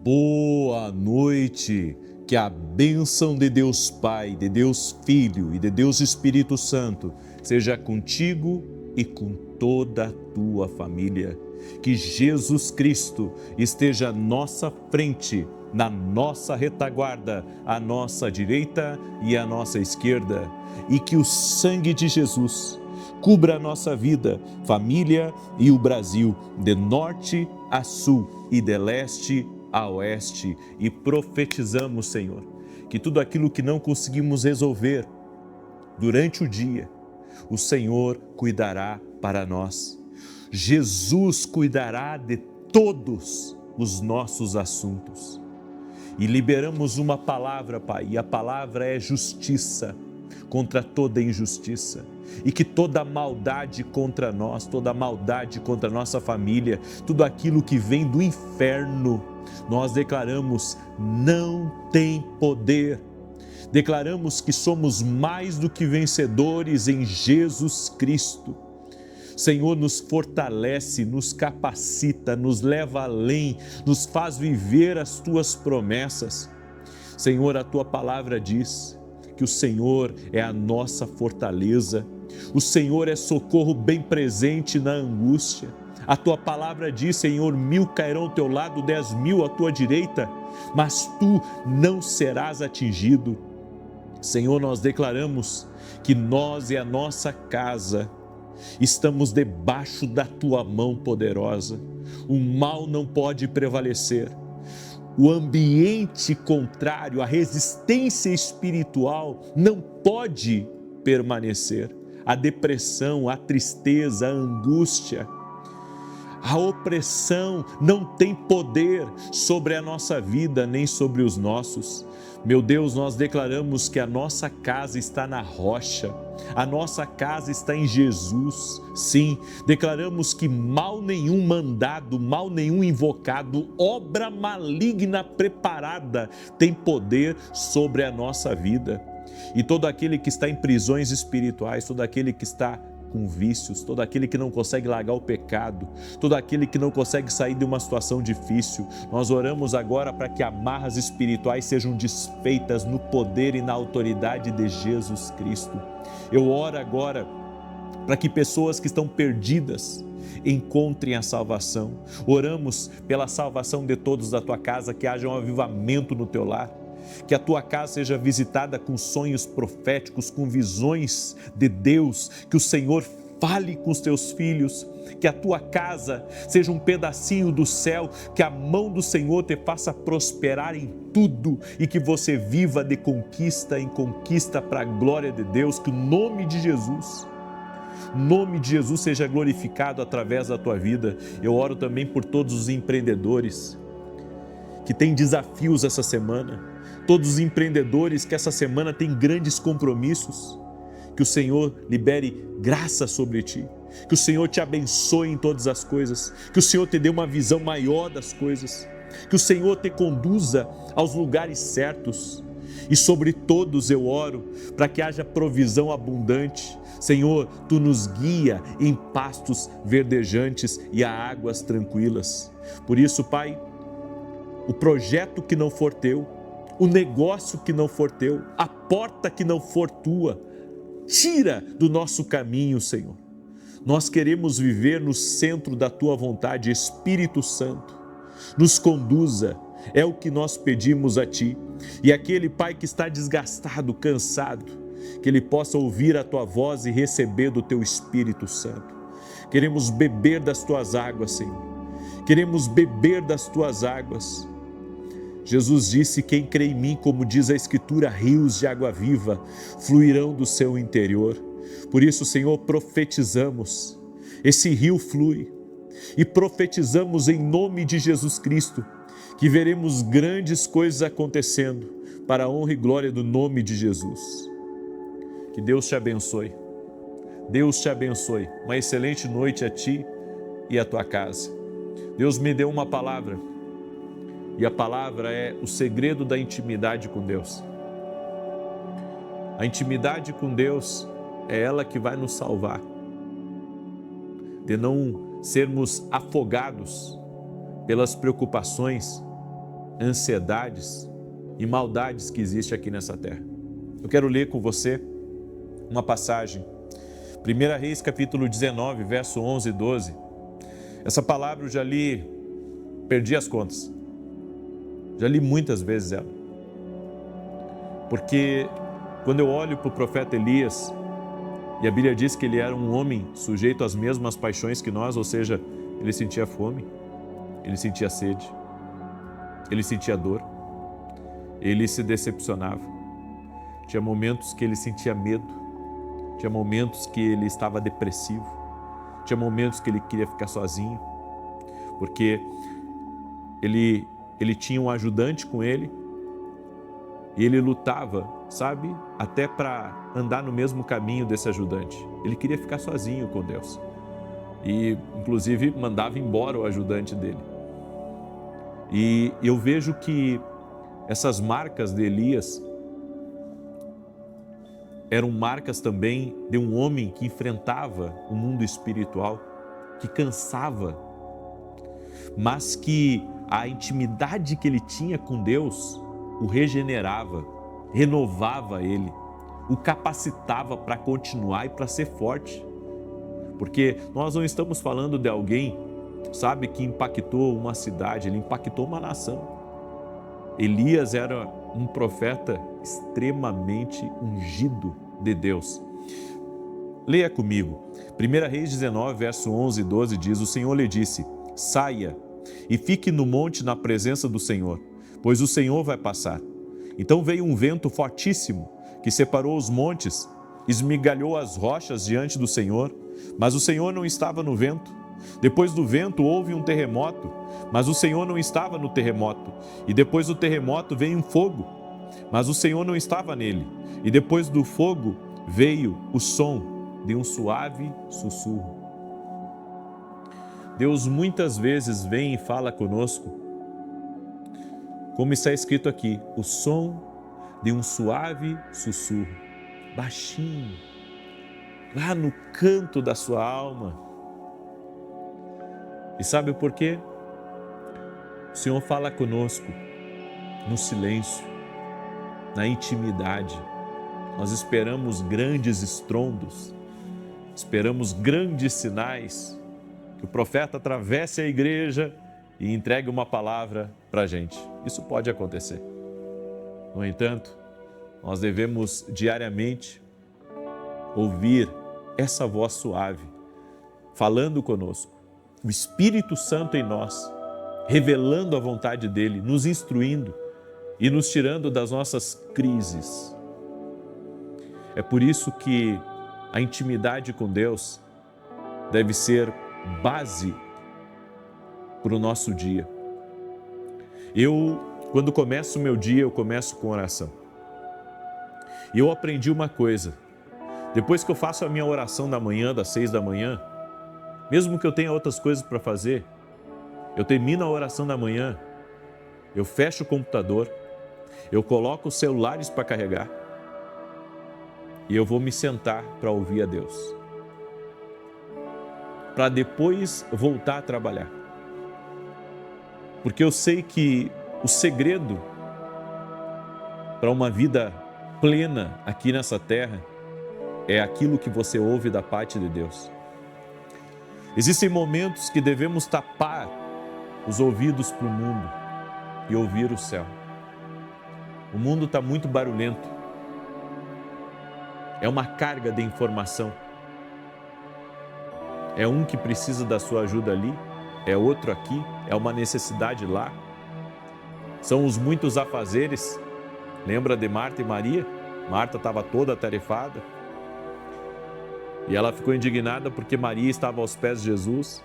Boa noite, que a bênção de Deus Pai, de Deus Filho e de Deus Espírito Santo seja contigo e com toda a tua família. Que Jesus Cristo esteja à nossa frente, na nossa retaguarda, à nossa direita e à nossa esquerda. E que o sangue de Jesus cubra a nossa vida, família e o Brasil, de norte a sul e de leste a oeste. E profetizamos, Senhor, que tudo aquilo que não conseguimos resolver durante o dia, o Senhor cuidará para nós. Jesus cuidará de todos os nossos assuntos. E liberamos uma palavra, Pai, e a palavra é justiça contra toda injustiça. E que toda maldade contra nós, toda maldade contra a nossa família, tudo aquilo que vem do inferno, nós declaramos, não tem poder. Declaramos que somos mais do que vencedores em Jesus Cristo. Senhor, nos fortalece, nos capacita, nos leva além, nos faz viver as tuas promessas. Senhor, a tua palavra diz que o Senhor é a nossa fortaleza, o Senhor é socorro bem presente na angústia. A tua palavra diz, Senhor, 1000 cairão ao teu lado, 10.000 à tua direita, mas tu não serás atingido. Senhor, nós declaramos que nós e a nossa casa estamos debaixo da tua mão poderosa. O mal não pode prevalecer. O ambiente contrário, a resistência espiritual não pode permanecer. A depressão, a tristeza, a angústia, a opressão não tem poder sobre a nossa vida nem sobre os nossos. Meu Deus, nós declaramos que a nossa casa está na rocha, a nossa casa está em Jesus. Sim, declaramos que mal nenhum mandado, mal nenhum invocado, obra maligna preparada tem poder sobre a nossa vida. E todo aquele que está em prisões espirituais, todo aquele que está com vícios, todo aquele que não consegue largar o pecado, todo aquele que não consegue sair de uma situação difícil, nós oramos agora para que amarras espirituais sejam desfeitas no poder e na autoridade de Jesus Cristo. Eu oro agora para que pessoas que estão perdidas encontrem a salvação. Oramos pela salvação de todos da tua casa, que haja um avivamento no teu lar, que a tua casa seja visitada com sonhos proféticos, com visões de Deus, que o Senhor fale com os teus filhos, que a tua casa seja um pedacinho do céu, que a mão do Senhor te faça prosperar em tudo e que você viva de conquista em conquista para a glória de Deus, que o nome de Jesus seja glorificado através da tua vida. Eu oro também por todos os empreendedores que têm desafios essa semana, todos os empreendedores que essa semana têm grandes compromissos, que o Senhor libere graça sobre ti, que o Senhor te abençoe em todas as coisas, que o Senhor te dê uma visão maior das coisas, que o Senhor te conduza aos lugares certos. E sobre todos eu oro para que haja provisão abundante. Senhor, tu nos guia em pastos verdejantes e a águas tranquilas. Por isso, Pai, o projeto que não for teu, o negócio que não for teu, a porta que não for tua, tira do nosso caminho, Senhor. Nós queremos viver no centro da tua vontade. Espírito Santo, nos conduza, é o que nós pedimos a ti. E aquele pai que está desgastado, cansado, que ele possa ouvir a tua voz e receber do teu Espírito Santo. Queremos beber das tuas águas, Senhor. Queremos beber das tuas águas. Jesus disse: quem crê em mim, como diz a Escritura, rios de água viva fluirão do seu interior. Por isso, Senhor, profetizamos, esse rio flui, e profetizamos em nome de Jesus Cristo, que veremos grandes coisas acontecendo, para a honra e glória do nome de Jesus. Que Deus te abençoe. Deus te abençoe. Uma excelente noite a ti e a tua casa. Deus me deu uma palavra, e a palavra é o segredo da intimidade com Deus. A intimidade com Deus é ela que vai nos salvar de não sermos afogados pelas preocupações, ansiedades e maldades que existem aqui nessa terra. Eu quero ler com você uma passagem, 1 Reis capítulo 19, verso 11 e 12. Essa palavra eu já li, perdi as contas, já li muitas vezes ela, porque quando eu olho para o profeta Elias, e a Bíblia diz que ele era um homem sujeito às mesmas paixões que nós, ou seja, ele sentia fome, ele sentia sede, ele sentia dor, ele se decepcionava. Tinha momentos que ele sentia medo, tinha momentos que ele estava depressivo, tinha momentos que ele queria ficar sozinho, porque ele tinha um ajudante com ele e ele lutava, sabe, até para andar no mesmo caminho desse ajudante. Ele queria ficar sozinho com Deus e, inclusive, mandava embora o ajudante dele. E eu vejo que essas marcas de Elias eram marcas também de um homem que enfrentava o mundo espiritual, que cansava, mas que a intimidade que ele tinha com Deus o regenerava, renovava ele, o capacitava para continuar e para ser forte. Porque nós não estamos falando de alguém, sabe, que impactou uma cidade, ele impactou uma nação. Elias era um profeta extremamente ungido de Deus. Leia comigo. 1 Reis 19, verso 11 e 12 diz: o Senhor lhe disse: saia e fique no monte na presença do Senhor, pois o Senhor vai passar. Então veio um vento fortíssimo que separou os montes, esmigalhou as rochas diante do Senhor, mas o Senhor não estava no vento. Depois do vento houve um terremoto, mas o Senhor não estava no terremoto. E depois do terremoto veio um fogo, mas o Senhor não estava nele. E depois do fogo veio o som de um suave sussurro. Deus muitas vezes vem e fala conosco, como está escrito aqui, o som de um suave sussurro, baixinho, lá no canto da sua alma. E sabe por quê? O Senhor fala conosco no silêncio, na intimidade. Nós esperamos grandes estrondos, esperamos grandes sinais, que o profeta atravesse a igreja e entregue uma palavra para a gente. Isso pode acontecer. No entanto, nós devemos diariamente ouvir essa voz suave, falando conosco, o Espírito Santo em nós, revelando a vontade dele, nos instruindo e nos tirando das nossas crises. É por isso que a intimidade com Deus deve ser base para o nosso dia. Quando começo o meu dia, eu começo com oração. E eu aprendi uma coisa, depois que eu faço a minha oração da manhã, das 6 da manhã, mesmo que eu tenha outras coisas para fazer, eu termino a oração da manhã, eu fecho o computador, eu coloco os celulares para carregar e eu vou me sentar para ouvir a Deus, para depois voltar a trabalhar. Porque eu sei que o segredo para uma vida plena aqui nessa terra é aquilo que você ouve da parte de Deus. Existem momentos que devemos tapar os ouvidos para o mundo e ouvir o céu. O mundo está muito barulhento. É uma carga de informação. É um que precisa da sua ajuda ali, é outro aqui, é uma necessidade lá. São os muitos afazeres. Lembra de Marta e Maria? Marta estava toda atarefada. E ela ficou indignada porque Maria estava aos pés de Jesus.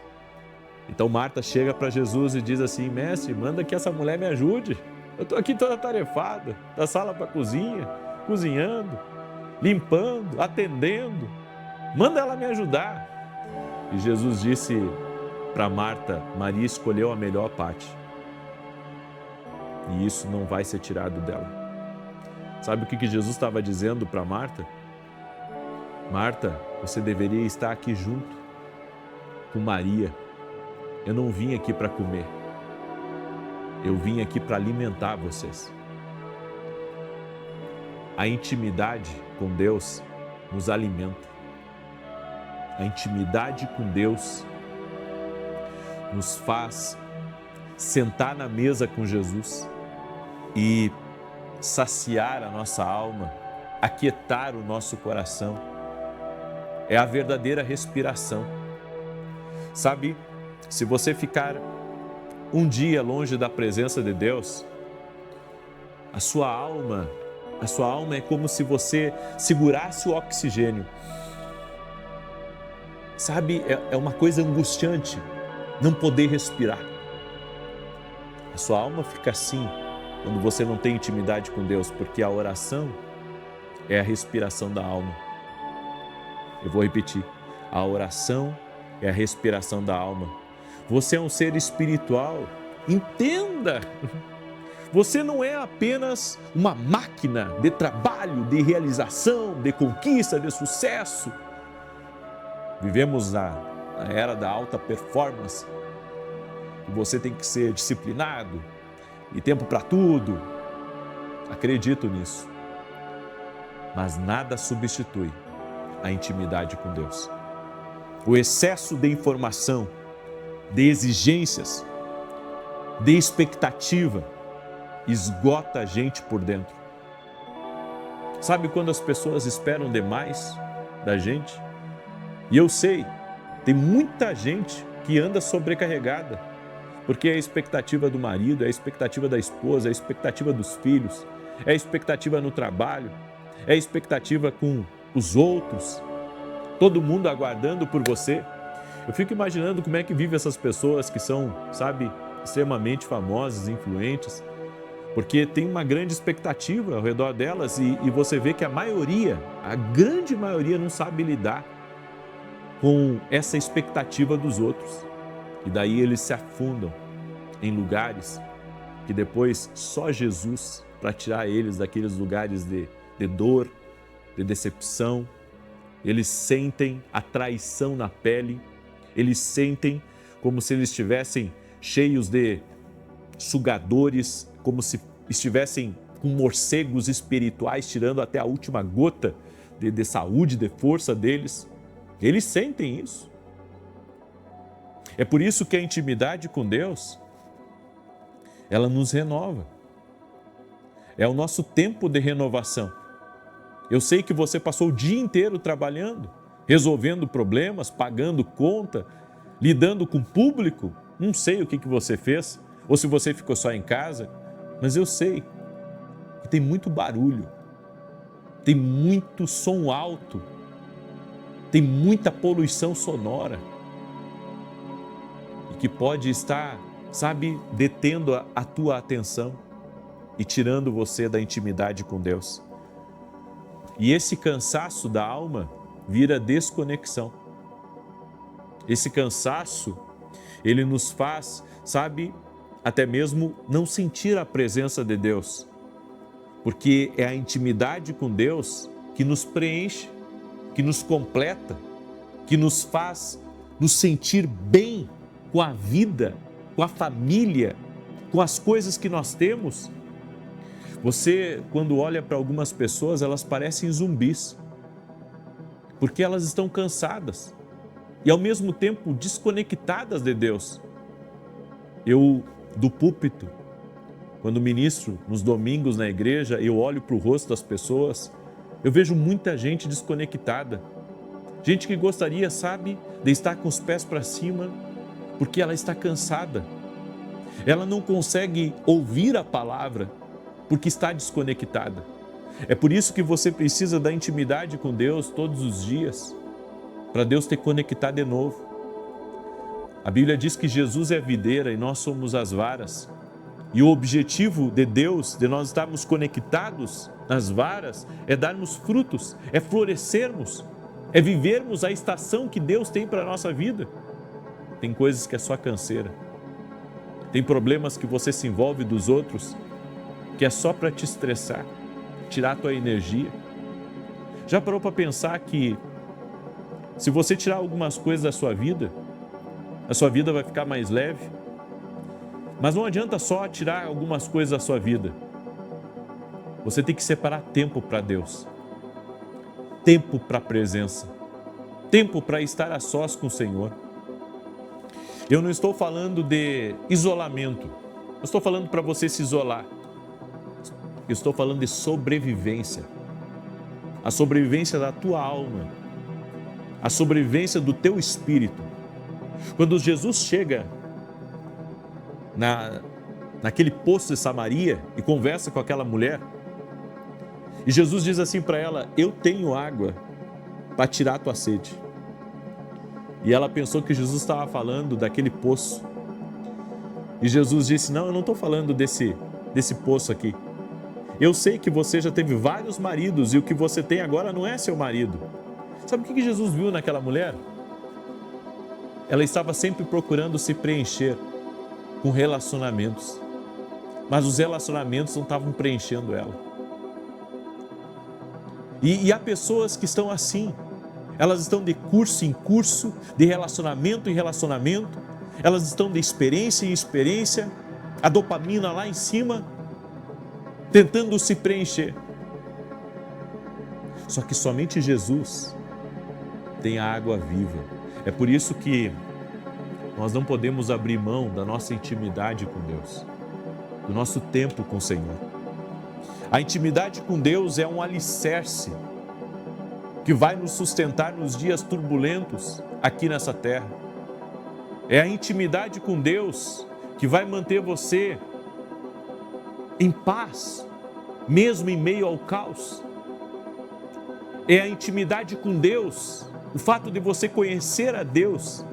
Então Marta chega para Jesus e diz assim: mestre, manda que essa mulher me ajude. Eu estou aqui toda atarefada, da sala para a cozinha, cozinhando, limpando, atendendo. Manda ela me ajudar. E Jesus disse para Marta: Maria escolheu a melhor parte. E isso não vai ser tirado dela. Sabe o que Jesus estava dizendo para Marta? Marta, você deveria estar aqui junto com Maria. Eu não vim aqui para comer. Eu vim aqui para alimentar vocês. A intimidade com Deus nos alimenta. A intimidade com Deus nos faz sentar na mesa com Jesus e saciar a nossa alma, aquietar o nosso coração. É a verdadeira respiração. Sabe, se você ficar um dia longe da presença de Deus, a sua alma é como se você segurasse o oxigênio. Sabe, é uma coisa angustiante não poder respirar. A sua alma fica assim quando você não tem intimidade com Deus, porque a oração é a respiração da alma. Eu vou repetir, a oração é a respiração da alma. Você é um ser espiritual, entenda! Você não é apenas uma máquina de trabalho, de realização, de conquista, de sucesso. Vivemos na era da alta performance. E você tem que ser disciplinado e tempo para tudo. Acredito nisso. Mas nada substitui a intimidade com Deus. O excesso de informação, de exigências, de expectativa, esgota a gente por dentro. Sabe quando as pessoas esperam demais da gente? E eu sei, tem muita gente que anda sobrecarregada, porque é a expectativa do marido, é a expectativa da esposa, é a expectativa dos filhos, é a expectativa no trabalho, é a expectativa com os outros, todo mundo aguardando por você. Eu fico imaginando como é que vivem essas pessoas que são, sabe, extremamente famosas, influentes, porque tem uma grande expectativa ao redor delas e você vê que a grande maioria não sabe lidar com essa expectativa dos outros. E daí eles se afundam em lugares que depois só Jesus para tirar eles daqueles lugares de dor, de decepção. Eles sentem a traição na pele, eles sentem como se eles estivessem cheios de sugadores, como se estivessem com morcegos espirituais tirando até a última gota de saúde, de força deles. Eles sentem isso. É por isso que a intimidade com Deus, ela nos renova. É o nosso tempo de renovação. Eu sei que você passou o dia inteiro trabalhando, resolvendo problemas, pagando conta, lidando com o público. Não sei o que você fez, ou se você ficou só em casa, mas eu sei que tem muito barulho, tem muito som alto, tem muita poluição sonora e que pode estar, sabe, detendo a tua atenção e tirando você da intimidade com Deus. E esse cansaço da alma vira desconexão. Esse cansaço, ele nos faz, sabe, até mesmo não sentir a presença de Deus, porque é a intimidade com Deus que nos preenche, que nos completa, que nos faz nos sentir bem com a vida, com a família, com as coisas que nós temos. Você, quando olha para algumas pessoas, elas parecem zumbis, porque elas estão cansadas e ao mesmo tempo desconectadas de Deus. Eu, do púlpito, quando ministro nos domingos na igreja, eu olho para o rosto das pessoas, eu vejo muita gente desconectada, gente que gostaria, sabe, de estar com os pés para cima, porque ela está cansada. Ela não consegue ouvir a palavra, porque está desconectada. É por isso que você precisa da intimidade com Deus todos os dias, para Deus te conectar de novo. A Bíblia diz que Jesus é a videira e nós somos as varas. E o objetivo de Deus, de nós estarmos conectados nas varas, é darmos frutos, é florescermos, é vivermos a estação que Deus tem para a nossa vida. Tem coisas que é só canseira. Tem problemas que você se envolve dos outros, que é só para te estressar, tirar a tua energia. Já parou para pensar que se você tirar algumas coisas da sua vida, a sua vida vai ficar mais leve? Mas não adianta só tirar algumas coisas da sua vida. Você tem que separar tempo para Deus, tempo para a presença, tempo para estar a sós com o Senhor. Eu não estou falando de isolamento, eu estou falando para você se isolar. Eu estou falando de sobrevivência, a sobrevivência da tua alma, a sobrevivência do teu espírito. Quando Jesus chega naquele poço de Samaria e conversa com aquela mulher, e Jesus diz assim para ela: eu tenho água para tirar a tua sede. E ela pensou que Jesus estava falando daquele poço. E Jesus disse: não, eu não estou falando desse poço aqui. Eu sei que você já teve vários maridos e o que você tem agora não é seu marido. Sabe o que Jesus viu naquela mulher? Ela estava sempre procurando se preencher com relacionamentos, mas os relacionamentos não estavam preenchendo ela. E há pessoas que estão assim, elas estão de curso em curso, de relacionamento em relacionamento, elas estão de experiência em experiência, a dopamina lá em cima, tentando se preencher. Só que somente Jesus tem a água viva. É por isso que nós não podemos abrir mão da nossa intimidade com Deus, do nosso tempo com o Senhor. A intimidade com Deus é um alicerce que vai nos sustentar nos dias turbulentos aqui nessa terra. É a intimidade com Deus que vai manter você em paz, mesmo em meio ao caos. É a intimidade com Deus, o fato de você conhecer a Deus,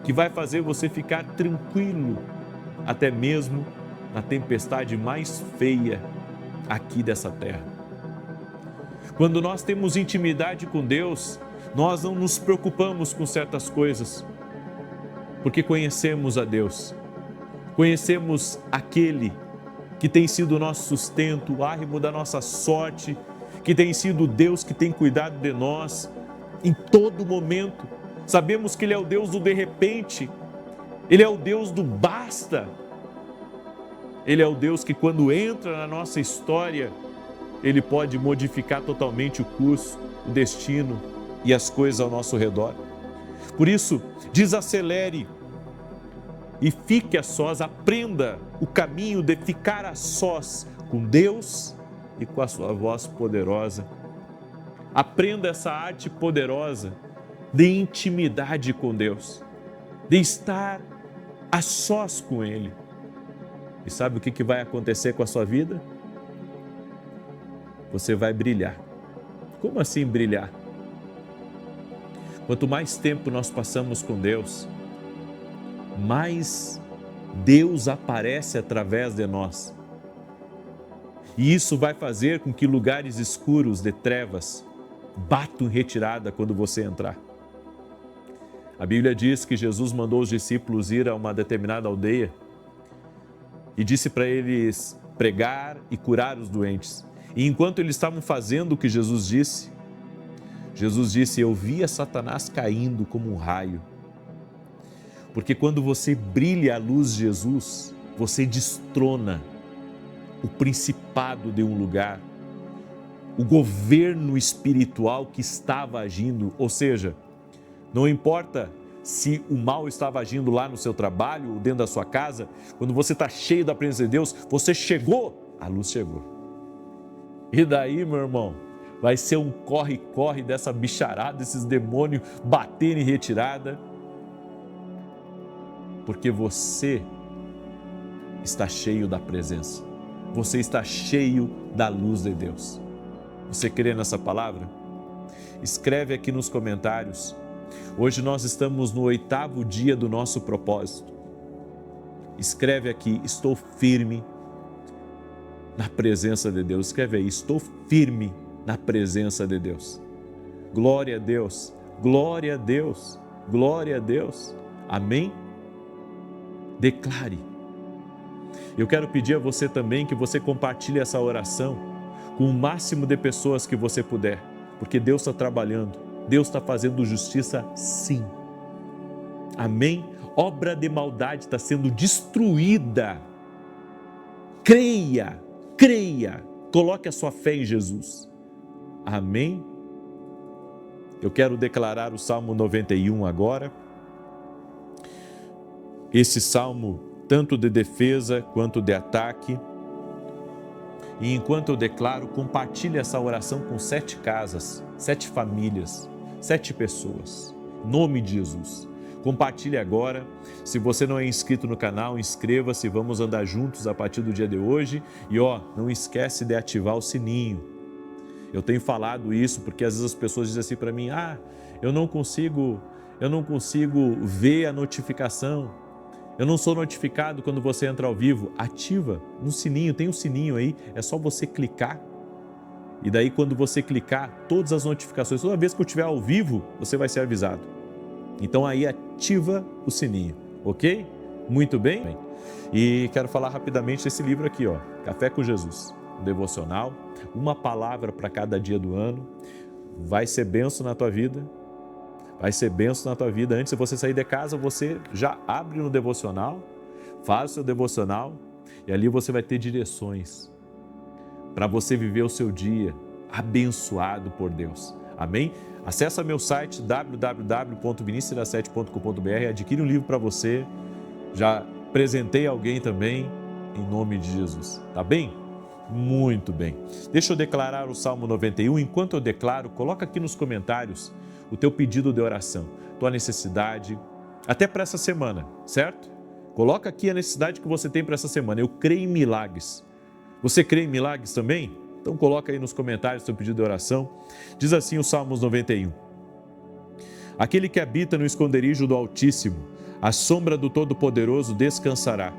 que vai fazer você ficar tranquilo, até mesmo na tempestade mais feia aqui dessa terra. Quando nós temos intimidade com Deus, nós não nos preocupamos com certas coisas, porque conhecemos a Deus, conhecemos aquele que tem sido o nosso sustento, o árrimo da nossa sorte, que tem sido o Deus que tem cuidado de nós em todo momento. Sabemos que Ele é o Deus do de repente, Ele é o Deus do basta, Ele é o Deus que quando entra na nossa história, Ele pode modificar totalmente o curso, o destino e as coisas ao nosso redor. Por isso, desacelere e fique a sós, aprenda o caminho de ficar a sós com Deus e com a sua voz poderosa. Aprenda essa arte poderosa de intimidade com Deus, de estar a sós com Ele. E sabe o que vai acontecer com a sua vida? Você vai brilhar. Como assim brilhar? Quanto mais tempo nós passamos com Deus, mais Deus aparece através de nós. E isso vai fazer com que lugares escuros de trevas batam em retirada quando você entrar. A Bíblia diz que Jesus mandou os discípulos ir a uma determinada aldeia e disse para eles pregar e curar os doentes. E enquanto eles estavam fazendo o que Jesus disse, eu via Satanás caindo como um raio. Porque quando você brilha a luz de Jesus, você destrona o principado de um lugar, o governo espiritual que estava agindo, ou seja, não importa se o mal estava agindo lá no seu trabalho ou dentro da sua casa, quando você está cheio da presença de Deus, você chegou, a luz chegou. E daí, meu irmão, vai ser um corre-corre dessa bicharada, desses demônios baterem em retirada, porque você está cheio da presença, você está cheio da luz de Deus. Você crê nessa palavra? Escreve aqui nos comentários. Hoje nós estamos no 8º dia do nosso propósito. Escreve aqui: estou firme na presença de Deus. Escreve aí: estou firme na presença de Deus. Glória a Deus, glória a Deus, glória a Deus. Amém? Declare. Eu quero pedir a você também que você compartilhe essa oração com o máximo de pessoas que você puder, porque Deus está trabalhando, Deus está fazendo justiça sim. Amém? obra de maldade está sendo destruída. Creia, creia, coloque a sua fé em Jesus. Amém? Eu quero declarar o Salmo 91 agora. Esse salmo, tanto de defesa quanto de ataque. E enquanto eu declaro, compartilhe essa oração com 7 casas, 7 famílias, 7 pessoas. Em nome de Jesus. Compartilhe agora. Se você não é inscrito no canal, inscreva-se. Vamos andar juntos a partir do dia de hoje. E não esquece de ativar o sininho. Eu tenho falado isso porque às vezes as pessoas dizem assim para mim: eu não consigo ver a notificação. Eu não sou notificado quando você entra ao vivo. Ativa no sininho, tem um sininho aí, é só você clicar. E daí quando você clicar, todas as notificações, toda vez que eu estiver ao vivo, você vai ser avisado. Então aí ativa o sininho, ok? Muito bem? E quero falar rapidamente desse livro aqui, Café com Jesus, um devocional, uma palavra para cada dia do ano. Vai ser bênção na tua vida. Vai ser bênção na tua vida. Antes de você sair de casa, você já abre no devocional, faz o seu devocional e ali você vai ter direções para você viver o seu dia abençoado por Deus. Amém? Acesse meu site www.vinicius7.com.br, adquire um livro para você. Já apresentei alguém também, em nome de Jesus. Tá bem? Muito bem. Deixa eu declarar o Salmo 91. Enquanto eu declaro, coloca aqui nos comentários o teu pedido de oração, tua necessidade, até para essa semana, certo? Coloca aqui a necessidade que você tem para essa semana. Eu creio em milagres. Você crê em milagres também? Então coloca aí nos comentários o teu pedido de oração. Diz assim o Salmos 91. Aquele que habita no esconderijo do Altíssimo, à sombra do Todo-Poderoso descansará.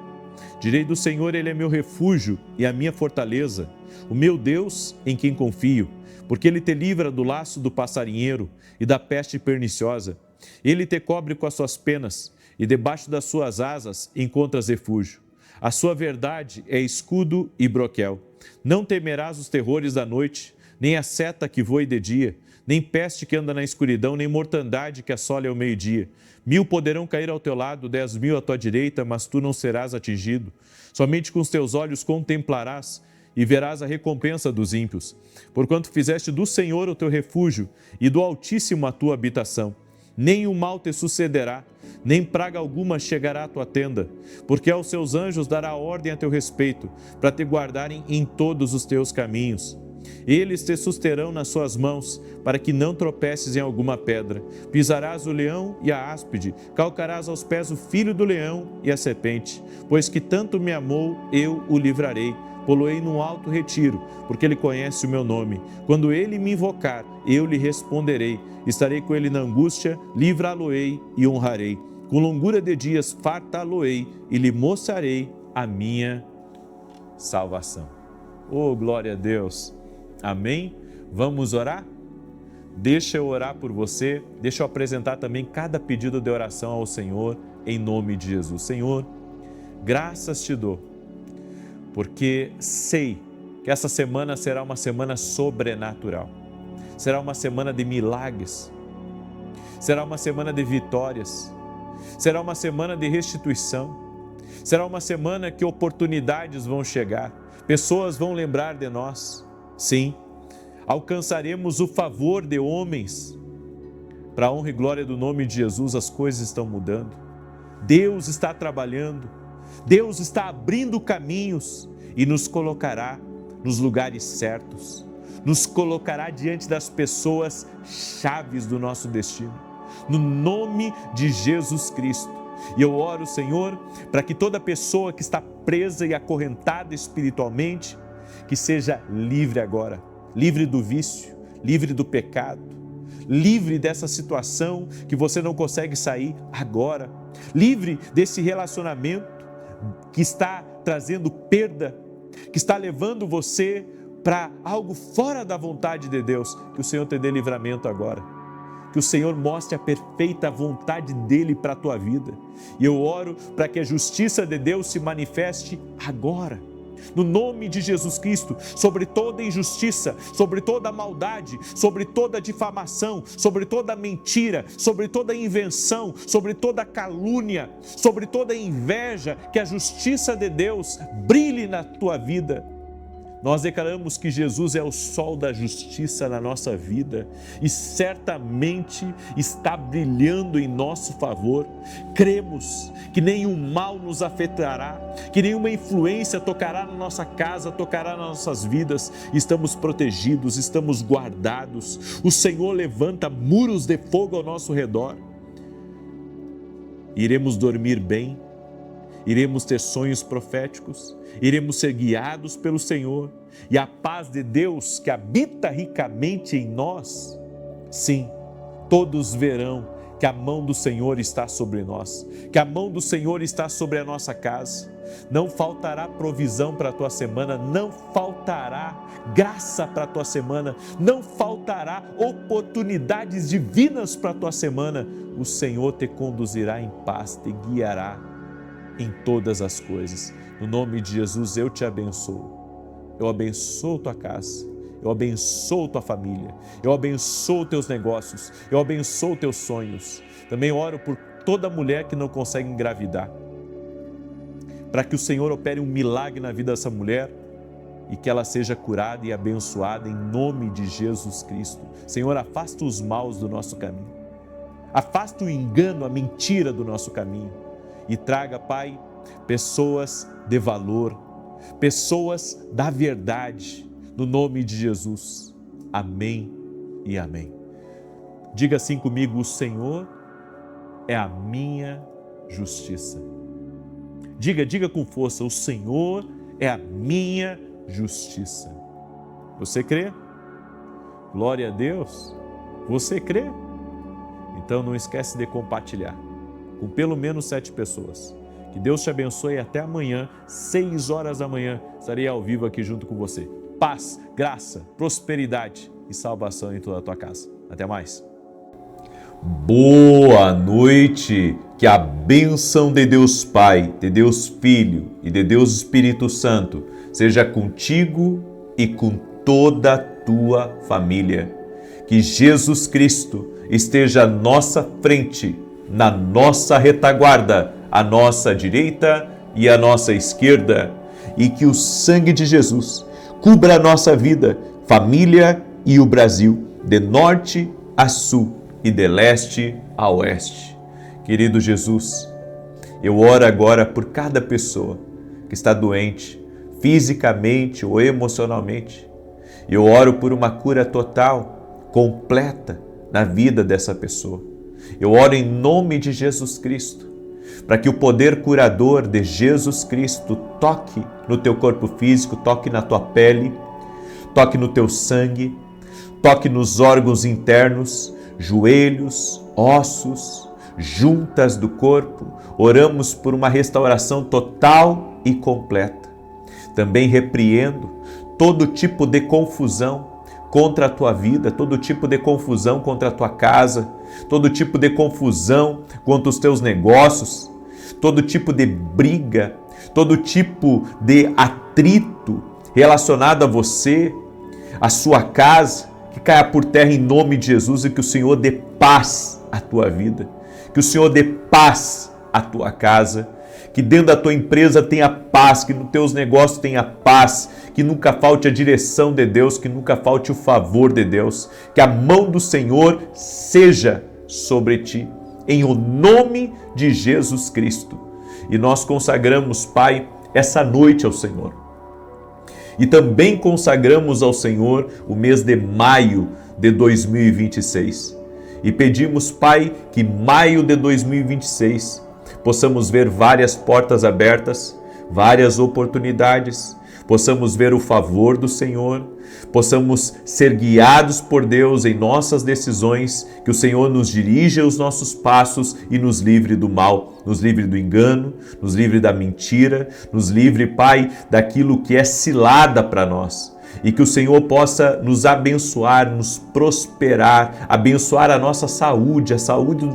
Direi do Senhor, Ele é meu refúgio e a minha fortaleza, o meu Deus em quem confio, porque Ele te livra do laço do passarinheiro e da peste perniciosa. Ele te cobre com as suas penas e debaixo das suas asas encontras refúgio. A sua verdade é escudo e broquel. Não temerás os terrores da noite, nem a seta que voe de dia, nem peste que anda na escuridão, nem mortandade que assole ao meio-dia. 1000 poderão cair ao teu lado, 10.000 à tua direita, mas tu não serás atingido. Somente com os teus olhos contemplarás e verás a recompensa dos ímpios. Porquanto fizeste do Senhor o teu refúgio e do Altíssimo a tua habitação. Nem o mal te sucederá, nem praga alguma chegará à tua tenda, porque aos seus anjos dará ordem a teu respeito, para te guardarem em todos os teus caminhos. Eles te susterão nas suas mãos, para que não tropeces em alguma pedra. Pisarás o leão e a áspide, calcarás aos pés o filho do leão e a serpente. Pois que tanto me amou, eu o livrarei. Poloei num alto retiro, porque ele conhece o meu nome. Quando ele me invocar, eu lhe responderei. Estarei com ele na angústia, livrá-lo-ei e honrarei. Com longura de dias fartá-lo-ei e lhe mostrarei a minha salvação. Oh, glória a Deus! Amém? Vamos orar? Deixa eu orar por você, deixa eu apresentar também cada pedido de oração ao Senhor, em nome de Jesus. Senhor, graças te dou, porque sei que essa semana será uma semana sobrenatural, será uma semana de milagres, será uma semana de vitórias, será uma semana de restituição, será uma semana que oportunidades vão chegar, pessoas vão lembrar de nós. Sim, alcançaremos o favor de homens. Para a honra e glória do nome de Jesus, as coisas estão mudando. Deus está trabalhando, Deus está abrindo caminhos e nos colocará nos lugares certos, nos colocará diante das pessoas chaves do nosso destino, no nome de Jesus Cristo. E eu oro, Senhor, para que toda pessoa que está presa e acorrentada espiritualmente, que seja livre agora, livre do vício, livre do pecado, livre dessa situação que você não consegue sair agora, livre desse relacionamento que está trazendo perda, que está levando você para algo fora da vontade de Deus. Que o Senhor te dê livramento agora, que o Senhor mostre a perfeita vontade dEle para a tua vida. E eu oro para que a justiça de Deus se manifeste agora, no nome de Jesus Cristo, sobre toda injustiça, sobre toda maldade, sobre toda difamação, sobre toda mentira, sobre toda invenção, sobre toda calúnia, sobre toda inveja, que a justiça de Deus brilhe na tua vida. Nós declaramos que Jesus é o sol da justiça na nossa vida e certamente está brilhando em nosso favor. Cremos que nenhum mal nos afetará, que nenhuma influência tocará na nossa casa, tocará nas nossas vidas. Estamos protegidos, estamos guardados. O Senhor levanta muros de fogo ao nosso redor. Iremos dormir bem. Iremos ter sonhos proféticos, iremos ser guiados pelo Senhor, e a paz de Deus que habita ricamente em nós, sim, todos verão que a mão do Senhor está sobre nós, que a mão do Senhor está sobre a nossa casa. Não faltará provisão para a tua semana, não faltará graça para a tua semana, não faltará oportunidades divinas para a tua semana. O Senhor te conduzirá em paz, te guiará em todas as coisas. No nome de Jesus eu te abençoo. Eu abençoo tua casa, eu abençoo tua família, eu abençoo teus negócios, eu abençoo teus sonhos. Também oro por toda mulher que não consegue engravidar, para que o Senhor opere um milagre na vida dessa mulher e que ela seja curada e abençoada em nome de Jesus Cristo. Senhor, afasta os maus do nosso caminho, afasta o engano, a mentira do nosso caminho. E traga, Pai, pessoas de valor, pessoas da verdade, no nome de Jesus. Amém e amém. Diga assim comigo: o Senhor é a minha justiça. Diga com força: o Senhor é a minha justiça. Você crê? Glória a Deus. Você crê? Então não esquece de compartilhar com pelo menos 7 pessoas. Que Deus te abençoe e até amanhã, 6 horas da manhã, estarei ao vivo aqui junto com você. Paz, graça, prosperidade e salvação em toda a tua casa. Até mais. Boa noite! Que a bênção de Deus Pai, de Deus Filho e de Deus Espírito Santo seja contigo e com toda a tua família. Que Jesus Cristo esteja à nossa frente, na nossa retaguarda, à nossa direita e à nossa esquerda, e que o sangue de Jesus cubra a nossa vida, família e o Brasil, de norte a sul e de leste a oeste. Querido Jesus, eu oro agora por cada pessoa que está doente, fisicamente ou emocionalmente. Eu oro por uma cura total, completa na vida dessa pessoa. Eu oro em nome de Jesus Cristo, para que o poder curador de Jesus Cristo toque no teu corpo físico, toque na tua pele, toque no teu sangue, toque nos órgãos internos, joelhos, ossos, juntas do corpo. Oramos por uma restauração total e completa. Também repreendo todo tipo de confusão contra a tua vida, todo tipo de confusão contra a tua casa, todo tipo de confusão contra os teus negócios, todo tipo de briga, todo tipo de atrito relacionado a você, a sua casa, que caia por terra em nome de Jesus e que o Senhor dê paz à tua vida, que o Senhor dê paz à tua casa, que dentro da tua empresa tenha paz, que nos teus negócios tenha paz, que nunca falte a direção de Deus, que nunca falte o favor de Deus, que a mão do Senhor seja sobre ti, em o nome de Jesus Cristo. E nós consagramos, Pai, essa noite ao Senhor. E também consagramos ao Senhor o mês de maio de 2026. E pedimos, Pai, que maio de 2026 possamos ver várias portas abertas, várias oportunidades, possamos ver o favor do Senhor, possamos ser guiados por Deus em nossas decisões, que o Senhor nos dirija os nossos passos e nos livre do mal, nos livre do engano, nos livre da mentira, nos livre, Pai, daquilo que é cilada para nós. e que o Senhor possa nos abençoar, nos prosperar, abençoar a nossa saúde, a saúde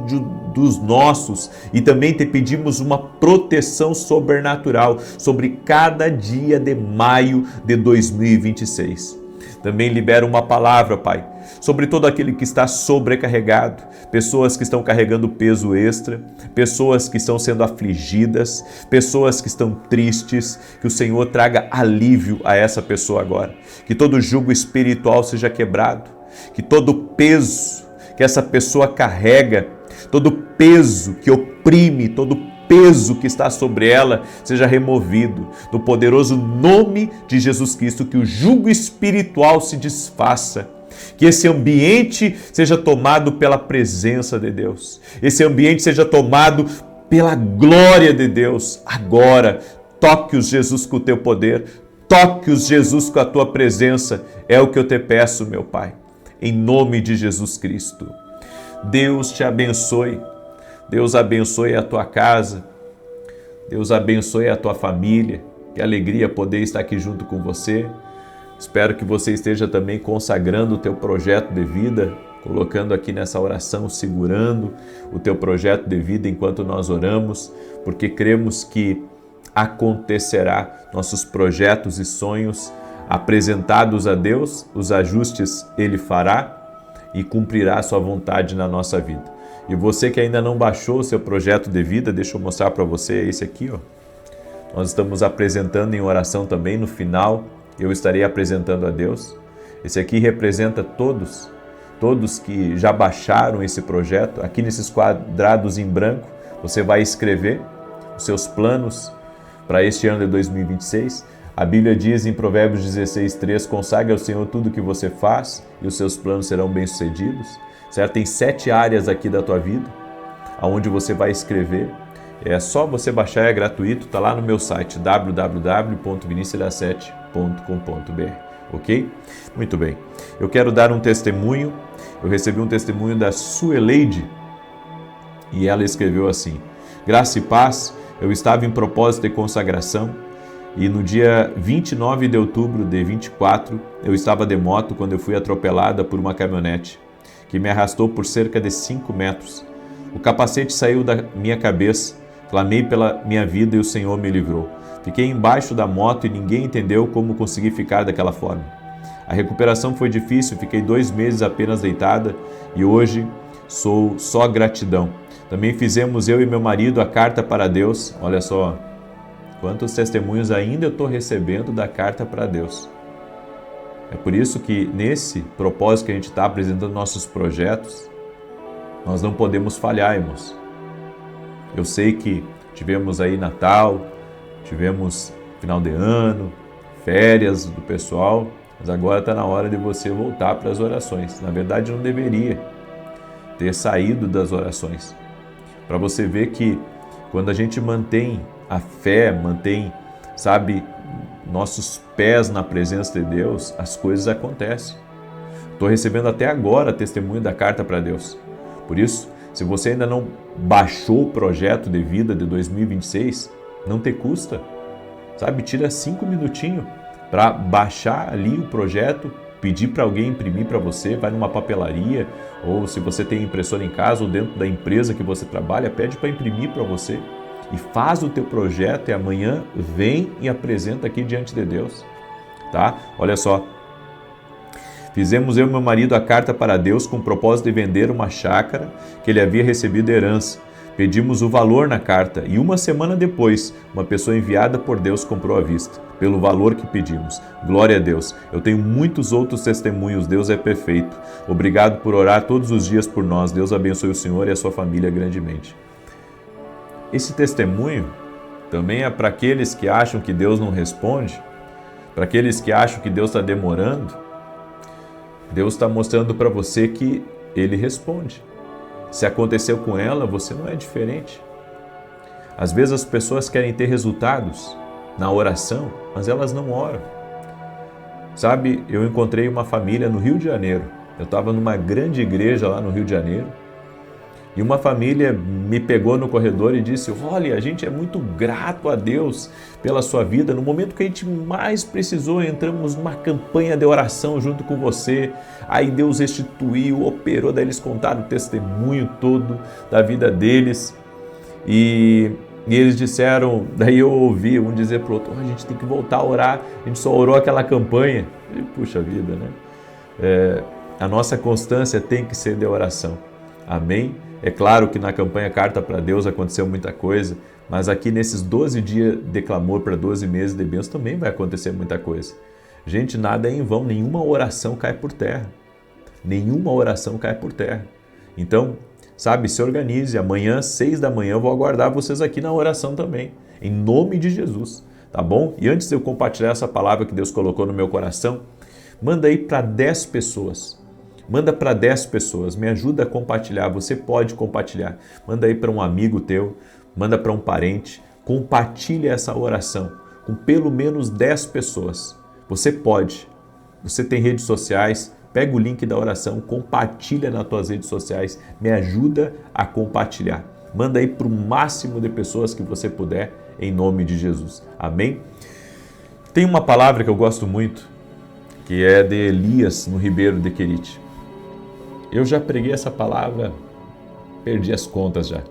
dos nossos, e também te pedimos uma proteção sobrenatural sobre cada dia de maio de 2026. Também libera uma palavra, Pai, sobre todo aquele que está sobrecarregado, pessoas que estão carregando peso extra, pessoas que estão sendo afligidas, pessoas que estão tristes, que o Senhor traga alívio a essa pessoa agora, que todo jugo espiritual seja quebrado, que todo peso que essa pessoa carrega, todo peso que oprime, todo peso que está sobre ela seja removido. No poderoso nome de Jesus Cristo, que o jugo espiritual se desfaça, que esse ambiente seja tomado pela presença de Deus, esse ambiente seja tomado pela glória de Deus. Agora, toque-os, Jesus, com o teu poder, toque-os, Jesus, com a tua presença, é o que eu te peço, meu Pai, em nome de Jesus Cristo. Deus te abençoe, Deus abençoe a tua casa, Deus abençoe a tua família, que alegria poder estar aqui junto com você. Espero que você esteja também consagrando o teu projeto de vida, colocando aqui nessa oração, segurando o teu projeto de vida enquanto nós oramos, porque cremos que acontecerá. Nossos projetos e sonhos apresentados a Deus, os ajustes Ele fará e cumprirá a sua vontade na nossa vida. E você que ainda não baixou o seu projeto de vida, deixa eu mostrar para você, é esse aqui, ó. Nós estamos apresentando em oração também, no final eu estarei apresentando a Deus. Esse aqui representa todos que já baixaram esse projeto. Aqui nesses quadrados em branco, você vai escrever os seus planos para este ano de 2026. A Bíblia diz em Provérbios 16:3, consagre ao Senhor tudo o que você faz e os seus planos serão bem-sucedidos. Certo? Tem 7 áreas aqui da tua vida, onde você vai escrever. É só você baixar, é gratuito, está lá no meu site, www.vinicius7.com.br, ok? Muito bem. Eu quero dar um testemunho. Eu recebi um testemunho da Sueleide e ela escreveu assim: graça e paz, eu estava em propósito de consagração e no dia 29 de outubro de 24 eu estava de moto quando eu fui atropelada por uma caminhonete que me arrastou por cerca de 5 metros. O capacete saiu da minha cabeça, clamei pela minha vida e o Senhor me livrou. Fiquei embaixo da moto e ninguém entendeu como consegui ficar daquela forma. A recuperação foi difícil, fiquei 2 meses apenas deitada e hoje sou só gratidão. Também fizemos, eu e meu marido, a carta para Deus. Olha só, quantos testemunhos ainda eu estou recebendo da carta para Deus. É por isso que nesse propósito que a gente está apresentando nossos projetos, nós não podemos falhar, irmãos. Eu sei que tivemos aí Natal, tivemos final de ano, férias do pessoal, mas agora está na hora de você voltar para as orações. Na verdade, não deveria ter saído das orações. Para você ver que quando a gente mantém a fé, mantém, sabe, nossos pés na presença de Deus, as coisas acontecem. Estou recebendo até agora testemunho da carta para Deus. Por isso, se você ainda não baixou o projeto de vida de 2026, não te custa. Sabe, tira 5 minutinhos para baixar ali o projeto, pedir para alguém imprimir para você, vai numa papelaria, ou se você tem impressora em casa ou dentro da empresa que você trabalha, pede para imprimir para você. E faz o teu projeto e amanhã vem e apresenta aqui diante de Deus, tá? Olha só, fizemos eu e meu marido a carta para Deus com o propósito de vender uma chácara que ele havia recebido herança. Pedimos o valor na carta e 1 semana depois, uma pessoa enviada por Deus comprou à vista, pelo valor que pedimos. Glória a Deus. Eu tenho muitos outros testemunhos, Deus é perfeito. Obrigado por orar todos os dias por nós. Deus abençoe o Senhor e a sua família grandemente. Esse testemunho também é para aqueles que acham que Deus não responde, para aqueles que acham que Deus está demorando. Deus está mostrando para você que Ele responde. Se aconteceu com ela, você não é diferente. Às vezes as pessoas querem ter resultados na oração, mas elas não oram. Sabe, eu encontrei uma família no Rio de Janeiro. Eu estava numa grande igreja lá no Rio de Janeiro E uma família me pegou no corredor e disse: olha, a gente é muito grato a Deus pela sua vida. No momento que a gente mais precisou, entramos numa campanha de oração junto com você. Aí Deus restituiu, operou. Daí eles contaram o testemunho todo da vida deles. E eles disseram, daí eu ouvi um dizer para o outro: a gente tem que voltar a orar, a gente só orou aquela campanha. E, puxa vida, né? A nossa constância tem que ser de oração. Amém? É claro que na campanha Carta para Deus aconteceu muita coisa, mas aqui nesses 12 dias de clamor para 12 meses de bênção também vai acontecer muita coisa. Gente, nada é em vão, nenhuma oração cai por terra. Nenhuma oração cai por terra. Então, sabe, se organize. Amanhã, 6 da manhã, eu vou aguardar vocês aqui na oração também, em nome de Jesus, tá bom? E antes de eu compartilhar essa palavra que Deus colocou no meu coração, manda aí para 10 pessoas. Manda para 10 pessoas, me ajuda a compartilhar, você pode compartilhar. Manda aí para um amigo teu, manda para um parente, compartilha essa oração com pelo menos 10 pessoas. Você pode, você tem redes sociais, pega o link da oração, compartilha nas tuas redes sociais, me ajuda a compartilhar. Manda aí para o máximo de pessoas que você puder, em nome de Jesus. Amém? Tem uma palavra que eu gosto muito, que é de Elias no Ribeiro de Querite. Eu já preguei essa palavra, perdi as contas já.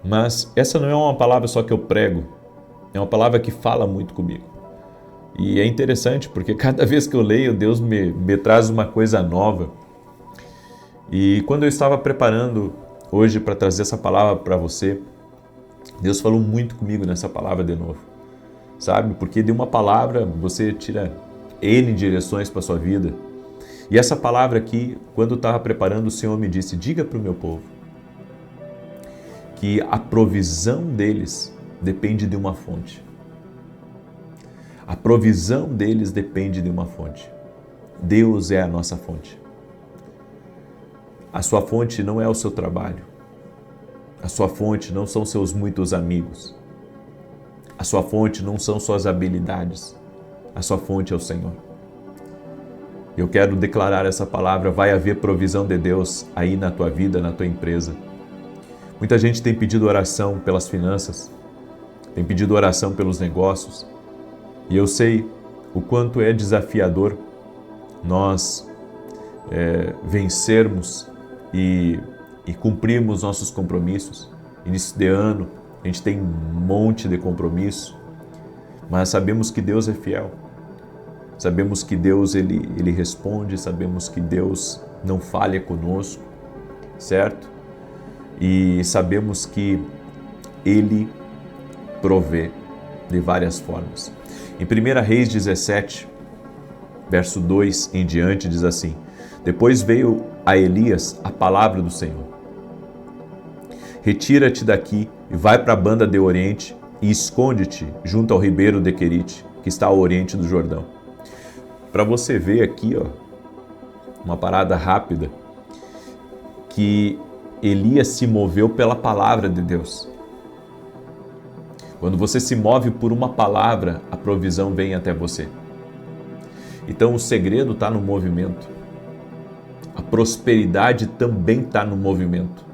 Mas essa não é uma palavra só que eu prego, é uma palavra que fala muito comigo. E é interessante porque cada vez que eu leio, Deus me traz uma coisa nova. E quando eu estava preparando hoje para trazer essa palavra para você, Deus falou muito comigo nessa palavra de novo. Sabe? Porque de uma palavra você tira N direções para a sua vida. E essa palavra aqui, quando eu estava preparando, o Senhor me disse: diga para o meu povo que a provisão deles depende de uma fonte. A provisão deles depende de uma fonte. Deus é a nossa fonte. A sua fonte não é o seu trabalho. A sua fonte não são seus muitos amigos. A sua fonte não são suas habilidades. A sua fonte é o Senhor. Eu quero declarar essa palavra: vai haver provisão de Deus aí na tua vida, na tua empresa. Muita gente tem pedido oração pelas finanças, tem pedido oração pelos negócios, e eu sei o quanto é desafiador nós vencermos e cumprirmos nossos compromissos. Início de ano, a gente tem um monte de compromisso, mas sabemos que Deus é fiel. Sabemos que Deus ele responde, sabemos que Deus não falha conosco, certo? E sabemos que Ele provê de várias formas. Em 1 Reis 17, verso 2 em diante, diz assim: depois veio a Elias a palavra do Senhor: retira-te daqui e vai para a banda de Oriente e esconde-te junto ao ribeiro de Querite, que está ao oriente do Jordão. Para você ver aqui, ó, uma parada rápida, que Elias se moveu pela palavra de Deus. Quando você se move por uma palavra, a provisão vem até você. Então o segredo está no movimento. A prosperidade também está no movimento.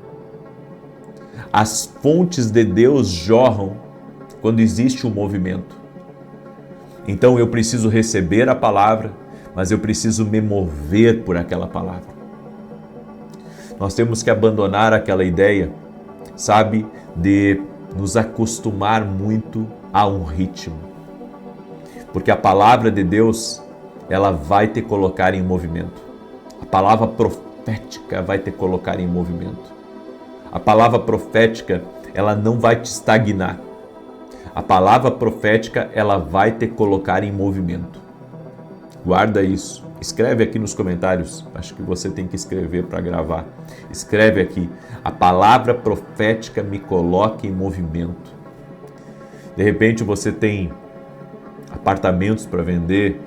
As fontes de Deus jorram quando existe um movimento. Então eu preciso receber a palavra, mas eu preciso me mover por aquela palavra. Nós temos que abandonar aquela ideia, sabe, de nos acostumar muito a um ritmo. Porque a palavra de Deus, ela vai te colocar em movimento. A palavra profética vai te colocar em movimento. A palavra profética, ela não vai te estagnar. A palavra profética, ela vai te colocar em movimento. Guarda isso. Escreve aqui nos comentários. Acho que você tem que escrever para gravar. Escreve aqui: a palavra profética me coloca em movimento. De repente você tem apartamentos para vender.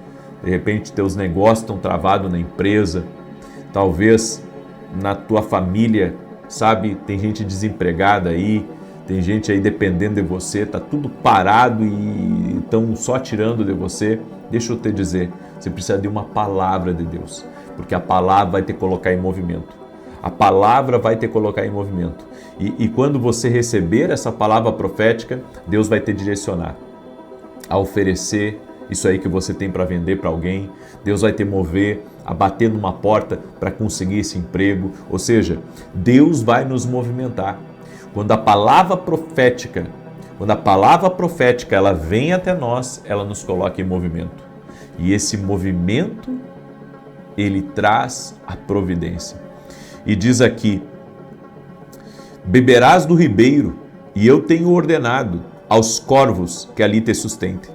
De repente teus negócios estão travados na empresa. Talvez na tua família, sabe, tem gente desempregada aí. Tem gente aí dependendo de você, está tudo parado e estão só tirando de você. Deixa eu te dizer, você precisa de uma palavra de Deus, porque a palavra vai te colocar em movimento. A palavra vai te colocar em movimento. E quando você receber essa palavra profética, Deus vai te direcionar a oferecer isso aí que você tem para vender para alguém. Deus vai te mover a bater numa porta para conseguir esse emprego. Ou seja, Deus vai nos movimentar. Quando a palavra profética ela vem até nós, ela nos coloca em movimento. E esse movimento, ele traz a providência. E diz aqui: beberás do ribeiro, e eu tenho ordenado aos corvos que ali te sustentem.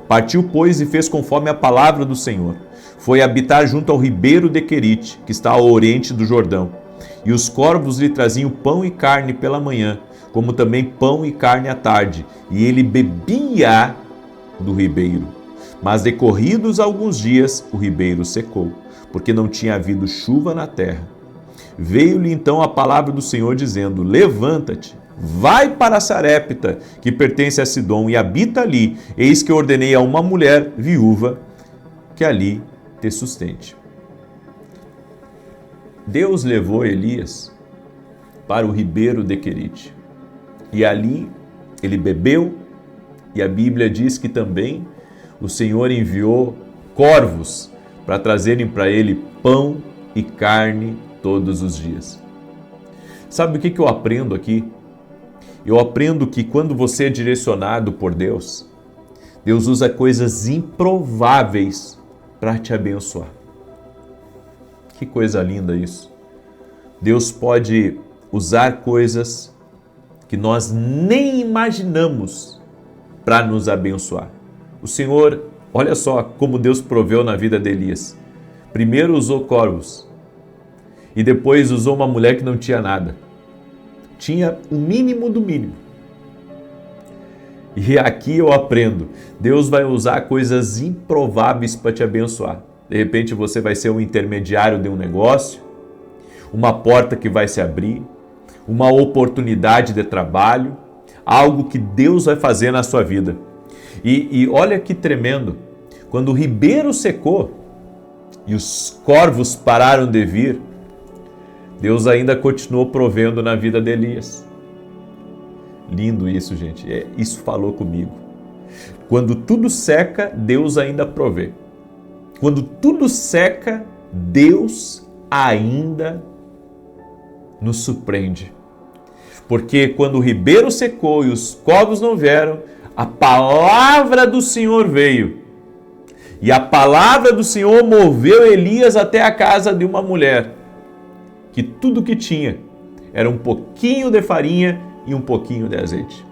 Partiu, pois, e fez conforme a palavra do Senhor. Foi habitar junto ao ribeiro de Querite, que está ao oriente do Jordão. E os corvos lhe traziam pão e carne pela manhã, como também pão e carne à tarde, e ele bebia do ribeiro. Mas decorridos alguns dias, o ribeiro secou, porque não tinha havido chuva na terra. Veio-lhe então a palavra do Senhor, dizendo: levanta-te, vai para Sarepta, que pertence a Sidom, e habita ali. Eis que ordenei a uma mulher viúva que ali te sustente. Deus levou Elias para o ribeiro de Querite. E ali ele bebeu, e a Bíblia diz que também o Senhor enviou corvos para trazerem para ele pão e carne todos os dias. Sabe o que eu aprendo aqui? Eu aprendo que quando você é direcionado por Deus, Deus usa coisas improváveis para te abençoar. Que coisa linda isso. Deus pode usar coisas que nós nem imaginamos para nos abençoar. O Senhor, olha só como Deus proveu na vida de Elias. Primeiro usou corvos e depois usou uma mulher que não tinha nada. Tinha o mínimo do mínimo. E aqui eu aprendo, Deus vai usar coisas improváveis para te abençoar. De repente você vai ser um intermediário de um negócio, uma porta que vai se abrir, uma oportunidade de trabalho, algo que Deus vai fazer na sua vida. E olha que tremendo, quando o ribeiro secou e os corvos pararam de vir, Deus ainda continuou provendo na vida de Elias. Lindo isso, gente. Isso falou comigo. Quando tudo seca, Deus ainda provê. Quando tudo seca, Deus ainda nos surpreende. Porque quando o ribeiro secou e os corvos não vieram, a palavra do Senhor veio. E a palavra do Senhor moveu Elias até a casa de uma mulher, que tudo que tinha era um pouquinho de farinha e um pouquinho de azeite.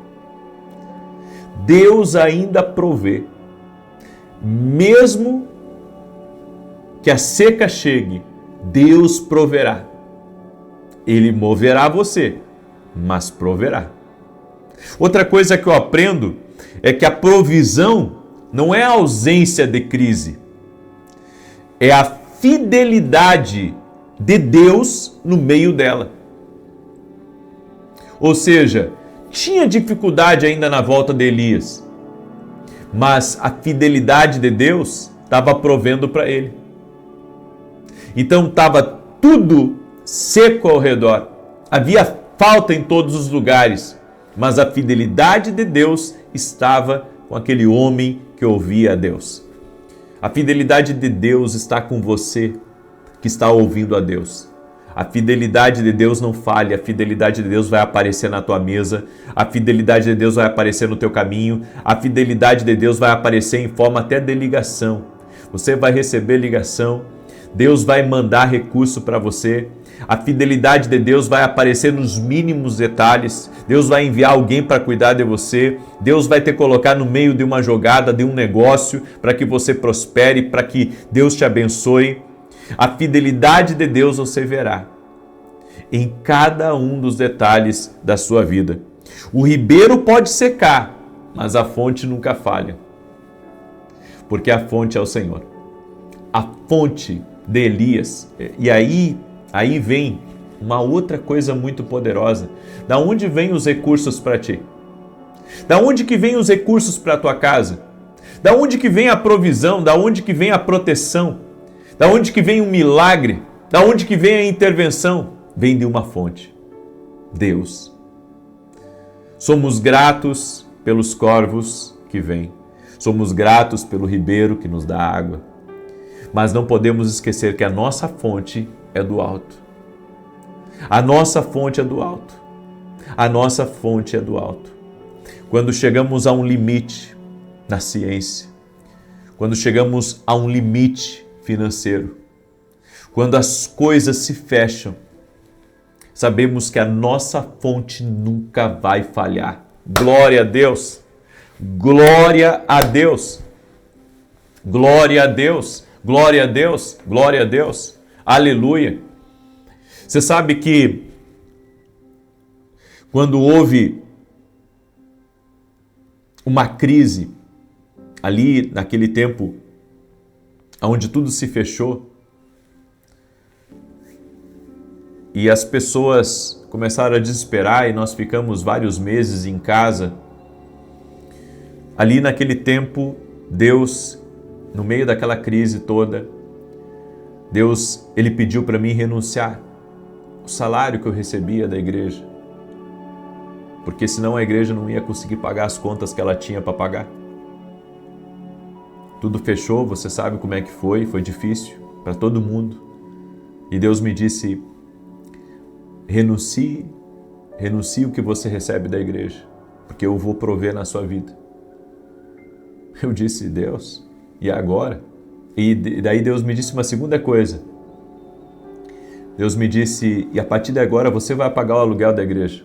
Deus ainda provê. Mesmo que a seca chegue, Deus proverá. Ele moverá você, mas proverá. Outra coisa que eu aprendo é que a provisão não é a ausência de crise, é a fidelidade de Deus no meio dela. Ou seja, tinha dificuldade ainda na volta de Elias, mas a fidelidade de Deus estava provendo para ele. Então estava tudo seco ao redor, havia falta em todos os lugares, mas a fidelidade de Deus estava com aquele homem que ouvia a Deus. A fidelidade de Deus está com você que está ouvindo a Deus. A fidelidade de Deus não falha, a fidelidade de Deus vai aparecer na tua mesa, a fidelidade de Deus vai aparecer no teu caminho, a fidelidade de Deus vai aparecer em forma até de ligação. Você vai receber ligação, Deus vai mandar recurso para você, a fidelidade de Deus vai aparecer nos mínimos detalhes, Deus vai enviar alguém para cuidar de você, Deus vai te colocar no meio de uma jogada, de um negócio, para que você prospere, para que Deus te abençoe. A fidelidade de Deus você verá em cada um dos detalhes da sua vida. O ribeiro pode secar, mas a fonte nunca falha, porque a fonte é o Senhor. A fonte de Elias. E aí vem uma outra coisa muito poderosa. Da onde vêm os recursos para ti? Da onde que vêm os recursos para a tua casa? Da onde que vem a provisão? Da onde que vem a proteção? Da onde que vem o milagre? Da onde que vem a intervenção? vem de uma fonte, Deus. Somos gratos pelos corvos que vêm, somos gratos pelo ribeiro que nos dá água, mas não podemos esquecer que a nossa fonte é do alto. A nossa fonte é do alto. A nossa fonte é do alto. Quando chegamos a um limite na ciência, quando chegamos a um limite financeiro, quando as coisas se fecham, sabemos que a nossa fonte nunca vai falhar. Glória a Deus! Glória a Deus! Glória a Deus! Glória a Deus! Glória a Deus! Aleluia! Você sabe que quando houve uma crise ali naquele tempo, onde tudo se fechou e as pessoas começaram a desesperar e nós ficamos vários meses em casa, ali naquele tempo, Deus, no meio daquela crise toda, Deus, Ele pediu para mim renunciar o salário que eu recebia da igreja, porque senão a igreja não ia conseguir pagar as contas que ela tinha para pagar. Tudo fechou, você sabe como é que foi difícil para todo mundo. E Deus me disse, renuncie o que você recebe da igreja, porque eu vou prover na sua vida. Eu disse, Deus, e agora? E daí Deus me disse uma segunda coisa. Deus me disse, e a partir de agora você vai pagar o aluguel da igreja.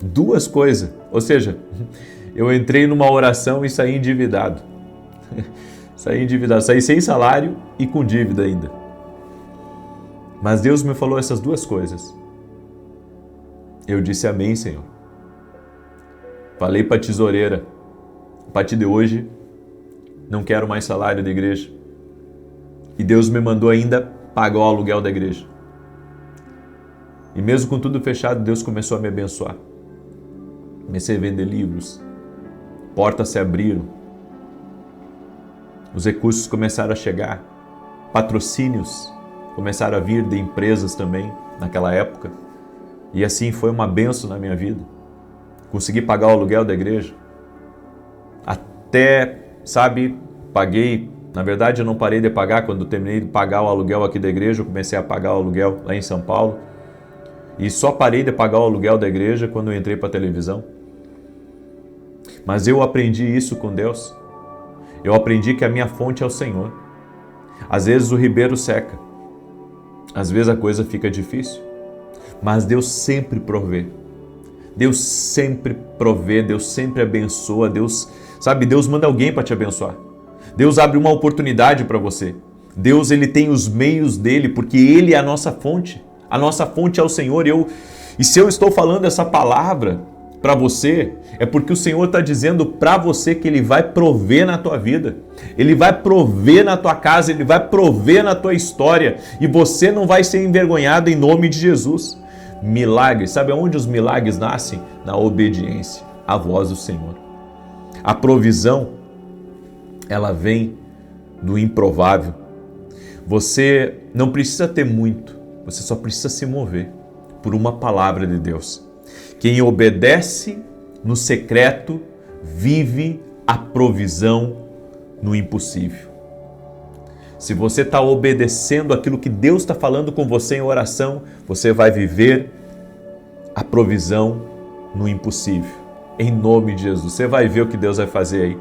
Duas coisas, ou seja, eu entrei numa oração e saí endividado. Saí sem salário e com dívida ainda. Mas Deus me falou essas duas coisas. Eu disse amém, Senhor. Falei para a tesoureira, a partir de hoje, não quero mais salário da igreja. E Deus me mandou ainda pagar o aluguel da igreja. E mesmo com tudo fechado, Deus começou a me abençoar. Comecei a vender livros, portas se abriram, os recursos começaram a chegar, patrocínios começaram a vir de empresas também naquela época. E assim foi uma bênção na minha vida. Consegui pagar o aluguel da igreja. Até, paguei. Na verdade, eu não parei de pagar. Quando terminei de pagar o aluguel aqui da igreja, eu comecei a pagar o aluguel lá em São Paulo. E só parei de pagar o aluguel da igreja quando eu entrei para a televisão. Mas eu aprendi isso com Deus. Eu aprendi que a minha fonte é o Senhor. Às vezes o ribeiro seca. Às vezes a coisa fica difícil. Mas Deus sempre provê. Deus sempre provê, Deus sempre abençoa. Deus manda alguém para te abençoar. Deus abre uma oportunidade para você. Deus, Ele tem os meios dele, porque Ele é a nossa fonte. A nossa fonte é o Senhor. E se eu estou falando essa palavra para você, é porque o Senhor está dizendo para você que Ele vai prover na tua vida. Ele vai prover na tua casa, Ele vai prover na tua história. E você não vai ser envergonhado em nome de Jesus. Milagres, sabe aonde os milagres nascem? Na obediência à voz do Senhor. A provisão, ela vem do improvável. Você não precisa ter muito, você só precisa se mover por uma palavra de Deus. Quem obedece no secreto vive a provisão no impossível. Se você está obedecendo aquilo que Deus está falando com você em oração, você vai viver a provisão no impossível. Em nome de Jesus. Você vai ver o que Deus vai fazer aí.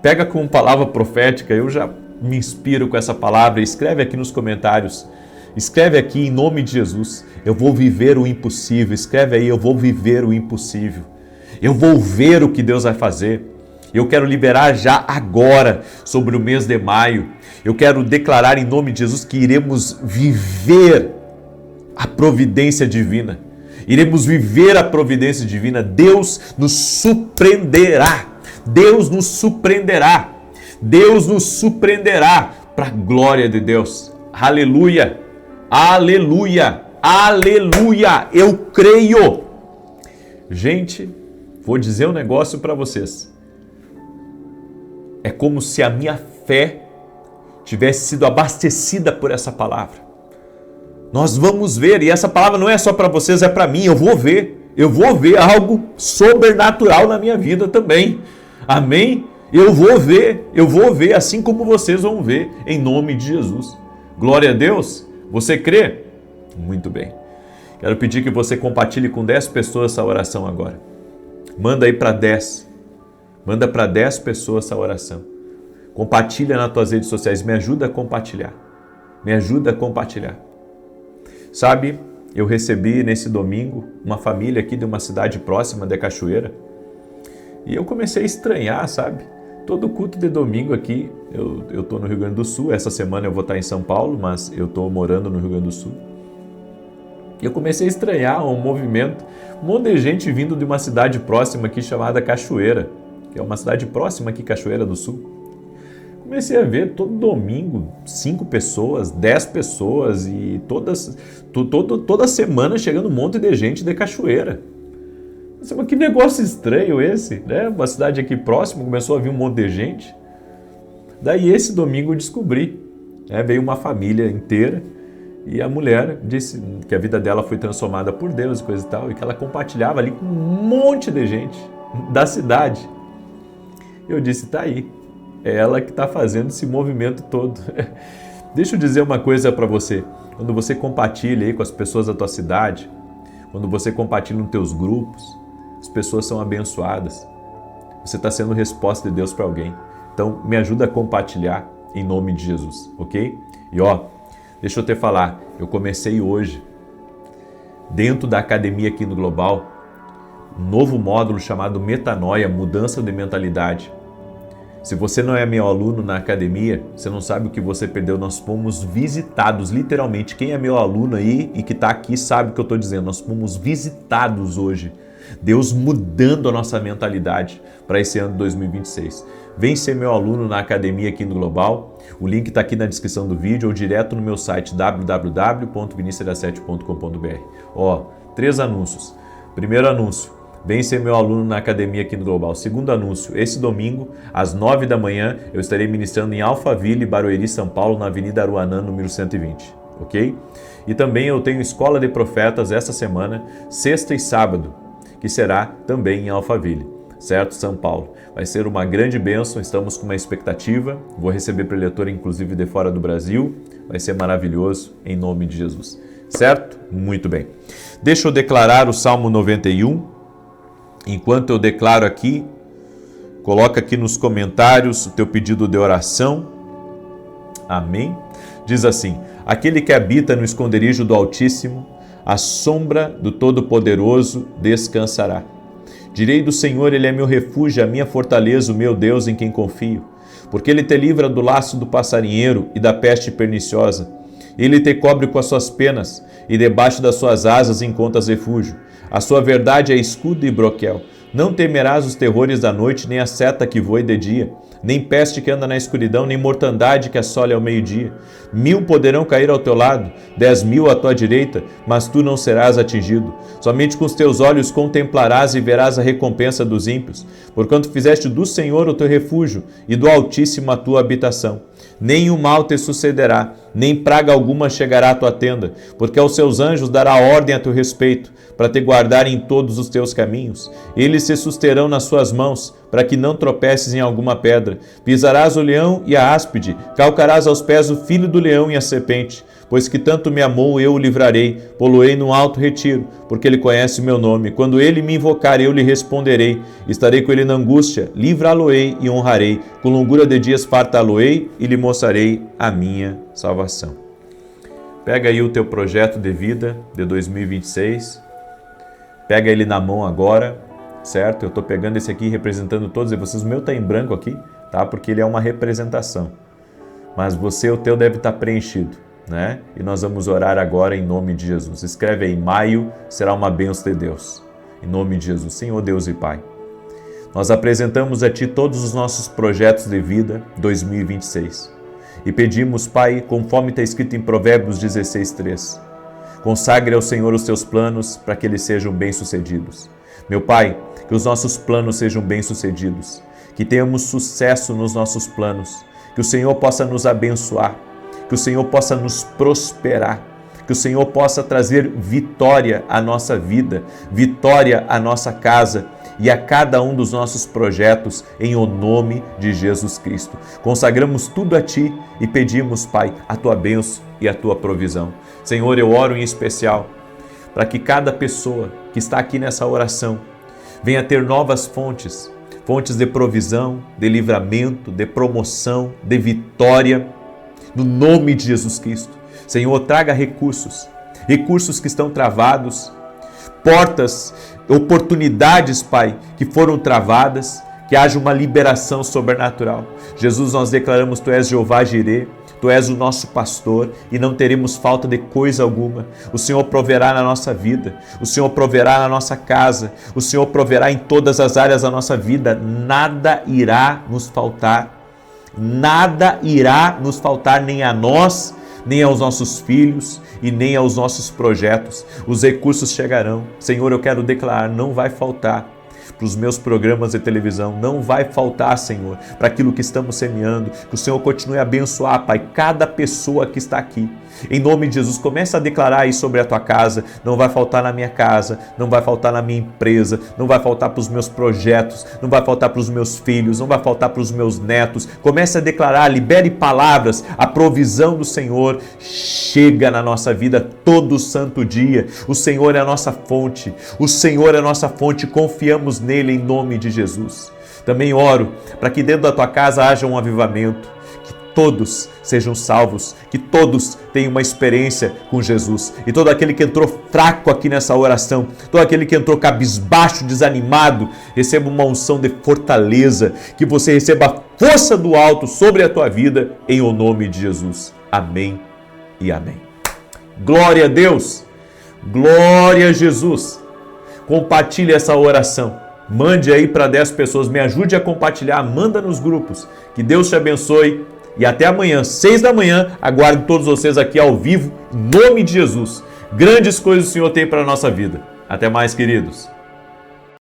Pega com palavra profética, eu já me inspiro com essa palavra. Escreve aqui nos comentários. Escreve aqui em nome de Jesus. Eu vou viver o impossível. Escreve aí, eu vou viver o impossível. Eu vou ver o que Deus vai fazer. Eu quero liberar já agora sobre o mês de maio. Eu quero declarar em nome de Jesus que iremos viver a providência divina. Iremos viver a providência divina. Deus nos surpreenderá. Deus nos surpreenderá. Deus nos surpreenderá para a glória de Deus. Aleluia. Aleluia. Aleluia. Eu creio. Gente, vou dizer um negócio para vocês. É como se a minha fé tivesse sido abastecida por essa palavra. Nós vamos ver, e essa palavra não é só para vocês, é para mim, eu vou ver algo sobrenatural na minha vida também. Amém? Eu vou ver, assim como vocês vão ver, em nome de Jesus. Glória a Deus. Você crê? Muito bem. Quero pedir que você compartilhe com 10 pessoas essa oração agora. Manda aí para 10. Manda para 10 pessoas essa oração. Compartilha nas tuas redes sociais. Me ajuda a compartilhar. Me ajuda a compartilhar. Sabe, eu recebi nesse domingo uma família aqui de uma cidade próxima de Cachoeira. E eu comecei a estranhar, sabe? Todo culto de domingo aqui, eu tô no Rio Grande do Sul. Essa semana eu vou estar em São Paulo, mas eu tô morando no Rio Grande do Sul. E eu comecei a estranhar um movimento, um monte de gente vindo de uma cidade próxima aqui chamada Cachoeira, que é uma cidade próxima aqui, Cachoeira do Sul. Comecei a ver todo domingo 5 pessoas, 10 pessoas e toda semana chegando um monte de gente de Cachoeira. Mas que negócio estranho esse, né? Uma cidade aqui próxima, começou a vir um monte de gente. Daí esse domingo eu descobri, né? Veio uma família inteira. E a mulher disse que a vida dela foi transformada por Deus e coisa e tal, e que ela compartilhava ali com um monte de gente da cidade. Eu disse, tá aí, é ela que está fazendo esse movimento todo. Deixa eu dizer uma coisa para você, quando você compartilha aí com as pessoas da tua cidade, quando você compartilha nos teus grupos, as pessoas são abençoadas. Você está sendo resposta de Deus para alguém. Então me ajuda a compartilhar em nome de Jesus, ok? E deixa eu te falar, eu comecei hoje, dentro da academia aqui no Global, um novo módulo chamado Metanoia, Mudança de Mentalidade. Se você não é meu aluno na academia, você não sabe o que você perdeu. Nós fomos visitados, literalmente. Quem é meu aluno aí e que está aqui sabe o que eu estou dizendo. Nós fomos visitados hoje. Deus mudando a nossa mentalidade para esse ano de 2026. Vem ser meu aluno na academia aqui no Global. O link está aqui na descrição do vídeo ou direto no meu site www.vinicius7.com.br. 3 anúncios. Primeiro anúncio, vem ser meu aluno na academia aqui no Global. Segundo anúncio, esse domingo, às 9 da manhã, eu estarei ministrando em Alphaville, Barueri, São Paulo, na Avenida Aruanã, número 120. Ok? E também eu tenho Escola de Profetas essa semana, sexta e sábado, que será também em Alphaville, certo? São Paulo. Vai ser uma grande bênção, estamos com uma expectativa. Vou receber preletor, inclusive, de fora do Brasil. Vai ser maravilhoso, em nome de Jesus. Certo? Muito bem. Deixa eu declarar o Salmo 91. Enquanto eu declaro aqui, coloca aqui nos comentários o teu pedido de oração. Amém? Diz assim: aquele que habita no esconderijo do Altíssimo, à sombra do Todo-Poderoso descansará. Direi do Senhor, Ele é meu refúgio, a minha fortaleza, o meu Deus em quem confio. Porque Ele te livra do laço do passarinheiro e da peste perniciosa. Ele te cobre com as suas penas, e debaixo das suas asas encontras refúgio. A sua verdade é escudo e broquel. Não temerás os terrores da noite, nem a seta que voe de dia, nem peste que anda na escuridão, nem mortandade que assole ao meio-dia. 1000 poderão cair ao teu lado, 10.000 à tua direita, mas tu não serás atingido. Somente com os teus olhos contemplarás e verás a recompensa dos ímpios, porquanto fizeste do Senhor o teu refúgio e do Altíssimo a tua habitação. Nenhum mal te sucederá, nem praga alguma chegará à tua tenda, porque aos seus anjos dará ordem a teu respeito, para te guardarem em todos os teus caminhos. Eles se susterão nas suas mãos, para que não tropeces em alguma pedra. Pisarás o leão e a áspide, calcarás aos pés o filho do leão e a serpente. Pois que tanto me amou, eu o livrarei, pô-lo-ei num alto retiro, porque ele conhece meu nome. Quando ele me invocar, eu lhe responderei. Estarei com ele na angústia, livrá-lo-ei e honrarei. Com longura de dias fartá-lo-ei e lhe mostrarei a minha salvação. Pega aí o teu projeto de vida de 2026. Pega ele na mão agora, certo? Eu estou pegando esse aqui representando todos vocês. O meu está em branco aqui, tá? Porque ele é uma representação. Mas o teu deve estar preenchido, né? E nós vamos orar agora em nome de Jesus. Escreve aí, maio será uma bênção de Deus. Em nome de Jesus, Senhor Deus e Pai. Nós apresentamos a Ti todos os nossos projetos de vida 2026. E pedimos, Pai, conforme está escrito em Provérbios 16:3, consagre ao Senhor os teus planos para que eles sejam bem-sucedidos. Meu Pai, que os nossos planos sejam bem-sucedidos, que tenhamos sucesso nos nossos planos, que o Senhor possa nos abençoar, que o Senhor possa nos prosperar, que o Senhor possa trazer vitória à nossa vida, vitória à nossa casa e a cada um dos nossos projetos, em o nome de Jesus Cristo. Consagramos tudo a Ti e pedimos, Pai, a Tua bênção e a Tua provisão. Senhor, eu oro em especial para que cada pessoa que está aqui nessa oração venha ter novas fontes de provisão, de livramento, de promoção, de vitória, no nome de Jesus Cristo. Senhor, traga recursos que estão travados, portas, oportunidades, Pai, que foram travadas, que haja uma liberação sobrenatural. Jesus, nós declaramos, Tu és Jeová Jirê, Tu és o nosso pastor e não teremos falta de coisa alguma. O Senhor proverá na nossa vida, o Senhor proverá na nossa casa, o Senhor proverá em todas as áreas da nossa vida. Nada irá nos faltar, nem a nós, nem aos nossos filhos e nem aos nossos projetos. Os recursos chegarão. Senhor, eu quero declarar, não vai faltar para os meus programas de televisão, não vai faltar, Senhor, para aquilo que estamos semeando. Que o Senhor continue a abençoar, Pai, cada pessoa que está aqui. Em nome de Jesus, comece a declarar aí sobre a tua casa. Não vai faltar na minha casa, não vai faltar na minha empresa, não vai faltar para os meus projetos, não vai faltar para os meus filhos, não vai faltar para os meus netos. Comece a declarar, libere palavras. A provisão do Senhor chega na nossa vida todo santo dia. O Senhor é a nossa fonte, o Senhor é a nossa fonte, confiamos nele em nome de Jesus. Também oro para que dentro da tua casa haja um avivamento, que todos sejam salvos, que todos tenham uma experiência com Jesus. E todo aquele que entrou fraco aqui nessa oração, todo aquele que entrou cabisbaixo, desanimado, receba uma unção de fortaleza, que você receba a força do alto sobre a tua vida, em o nome de Jesus. Amém e amém. Glória a Deus, glória a Jesus. Compartilhe essa oração. Mande aí para 10 pessoas, me ajude a compartilhar, manda nos grupos. Que Deus te abençoe e até amanhã, 6 da manhã, aguardo todos vocês aqui ao vivo, em nome de Jesus. Grandes coisas o Senhor tem para a nossa vida. Até mais, queridos.